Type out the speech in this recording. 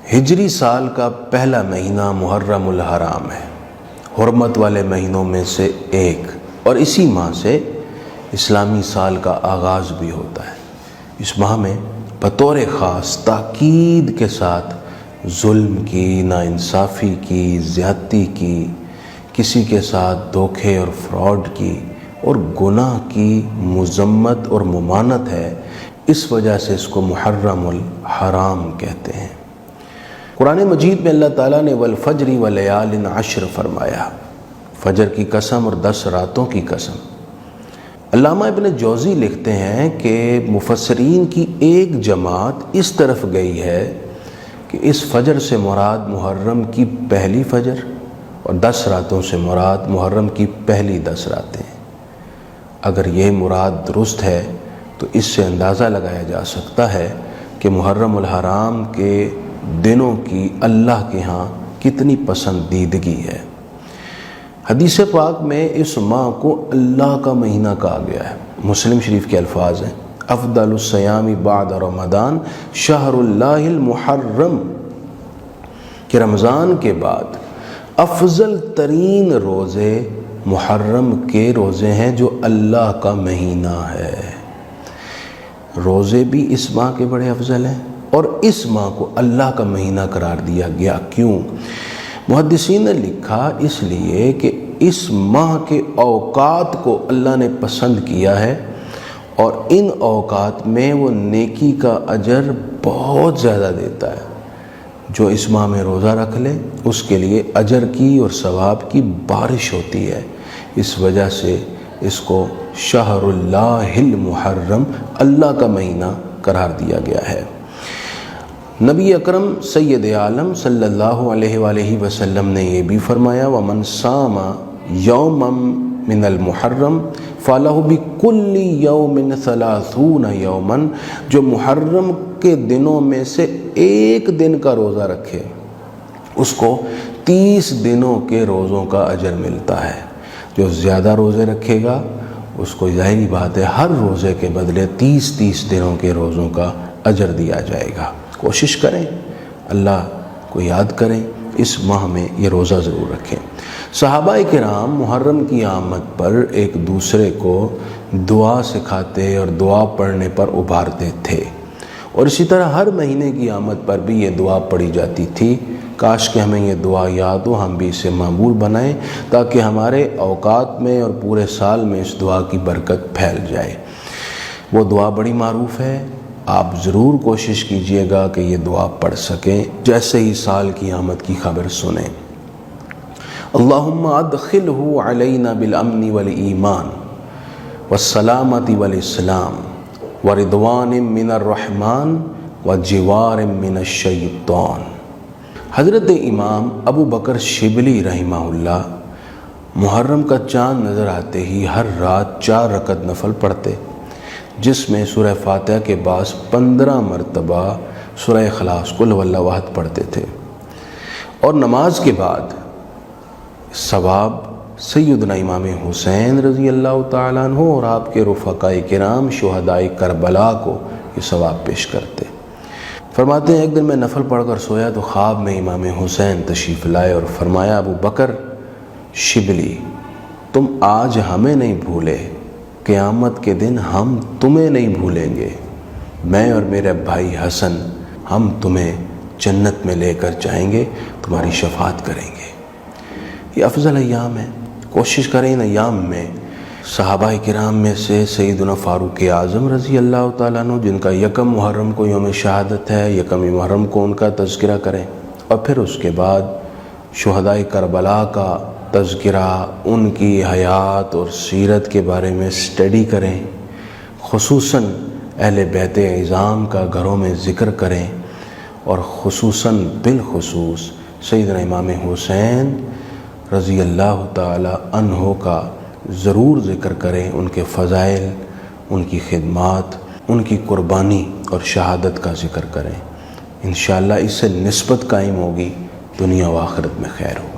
ہجری سال کا پہلا مہینہ محرم الحرام ہے، حرمت والے مہینوں میں سے ایک، اور اسی ماہ سے اسلامی سال کا آغاز بھی ہوتا ہے۔ اس ماہ میں بطور خاص تاکید کے ساتھ ظلم کی، ناانصافی کی، زیادتی کی، کسی کے ساتھ دھوکے اور فراڈ کی اور گناہ کی مذمت اور ممانعت ہے، اس وجہ سے اس کو محرم الحرام کہتے ہیں۔ قرآن مجید میں اللہ تعالیٰ نے والفجر ولیال عشر فرمایا، فجر کی قسم اور 10 راتوں کی قسم۔ علامہ ابن جوزی لکھتے ہیں کہ مفسرین کی ایک جماعت اس طرف گئی ہے کہ اس فجر سے مراد محرم کی پہلی فجر اور 10 راتوں سے مراد محرم کی پہلی 10 راتیں۔ اگر یہ مراد درست ہے تو اس سے اندازہ لگایا جا سکتا ہے کہ محرم الحرام کے دنوں کی اللہ کے ہاں کتنی پسندیدگی ہے۔ حدیث پاک میں اس ماہ کو اللہ کا مہینہ کہا گیا ہے۔ مسلم شریف کے الفاظ ہیں، افضل الصیام بعد رمضان شہر اللہ المحرم، کہ رمضان کے بعد افضل ترین روزے محرم کے روزے ہیں جو اللہ کا مہینہ ہے۔ روزے بھی اس ماہ کے بڑے افضل ہیں اور اس ماہ کو اللہ کا مہینہ قرار دیا گیا۔ کیوں؟ محدثین نے لکھا اس لیے کہ اس ماہ کے اوقات کو اللہ نے پسند کیا ہے اور ان اوقات میں وہ نیکی کا اجر بہت زیادہ دیتا ہے۔ جو اس ماہ میں روزہ رکھ لے اس کے لیے اجر کی اور ثواب کی بارش ہوتی ہے، اس وجہ سے اس کو شہر اللہ المحرم، اللہ کا مہینہ قرار دیا گیا ہے۔ نبی اکرم سید عالم صلی اللہ علیہ وآلہ وسلم نے یہ بھی فرمایا وَمَنْ صَامَ يَوْمًا مِنَ الْمُحَرَّمِ فَلَهُ بِكُلِّ يَوْمٍ 30 يَوْمًا، جو محرم کے دنوں میں سے ایک دن کا روزہ رکھے اس کو 30 دنوں کے روزوں کا اجر ملتا ہے۔ جو زیادہ روزے رکھے گا اس کو ظاہری بات ہے ہر روزے کے بدلے 30 دنوں کے روزوں کا اجر دیا جائے گا۔ کوشش کریں، اللہ کو یاد کریں، اس ماہ میں یہ روزہ ضرور رکھیں۔ صحابہ کرام محرم کی آمد پر ایک دوسرے کو دعا سکھاتے اور دعا پڑھنے پر ابھارتے تھے، اور اسی طرح ہر مہینے کی آمد پر بھی یہ دعا پڑھی جاتی تھی۔ کاش کہ ہمیں یہ دعا یاد ہو، ہم بھی اسے معمول بنائیں تاکہ ہمارے اوقات میں اور پورے سال میں اس دعا کی برکت پھیل جائے۔ وہ دعا بڑی معروف ہے، آپ ضرور کوشش کیجئے گا کہ یہ دعا پڑھ سکیں جیسے ہی سال کی آمد کی خبر سنیں۔ اللہم ادخلہ علینا بالامن والایمان والسلامت والاسلام ورضوان من الرحمن وجوار من الشیطان۔ حضرت امام ابو بکر شبلی رحمہ اللہ محرم کا چاند نظر آتے ہی ہر رات 4 رکعت نفل پڑھتے، جس میں سورہ فاتحہ کے بعد 15 مرتبہ سورہ اخلاص قل هو اللہ احد پڑھتے تھے، اور نماز کے بعد ثواب سیدنا امام حسین رضی اللہ تعالیٰ عنہ اور آپ کے رفقاء کرام شہداء کربلا کو یہ ثواب پیش کرتے۔ فرماتے ہیں ایک دن میں نفل پڑھ کر سویا تو خواب میں امام حسین تشریف لائے اور فرمایا ابو بکر شبلی، تم آج ہمیں نہیں بھولے، قیامت کے دن ہم تمہیں نہیں بھولیں گے، میں اور میرے بھائی حسن ہم تمہیں جنت میں لے کر جائیں گے، تمہاری شفاعت کریں گے۔ یہ افضل ایام ہے، کوشش کریں ان ایام میں صحابہ کرام میں سے سیدنا فاروق اعظم رضی اللہ تعالیٰ عنہ، جن کا 1 محرم کو یوم شہادت ہے، 1 محرم کو ان کا تذکرہ کریں، اور پھر اس کے بعد شہداء کربلا کا تذکرہ، ان کی حیات اور سیرت کے بارے میں اسٹڈی کریں، خصوصاً اہل بیت اعظام کا گھروں میں ذکر کریں، اور خصوصاً بالخصوص سیدنا امام حسین رضی اللہ تعالی عنہ کا ضرور ذکر کریں، ان کے فضائل، ان کی خدمات، ان کی قربانی اور شہادت کا ذکر کریں۔ انشاءاللہ اس سے نسبت قائم ہوگی، دنیا و آخرت میں خیر ہو۔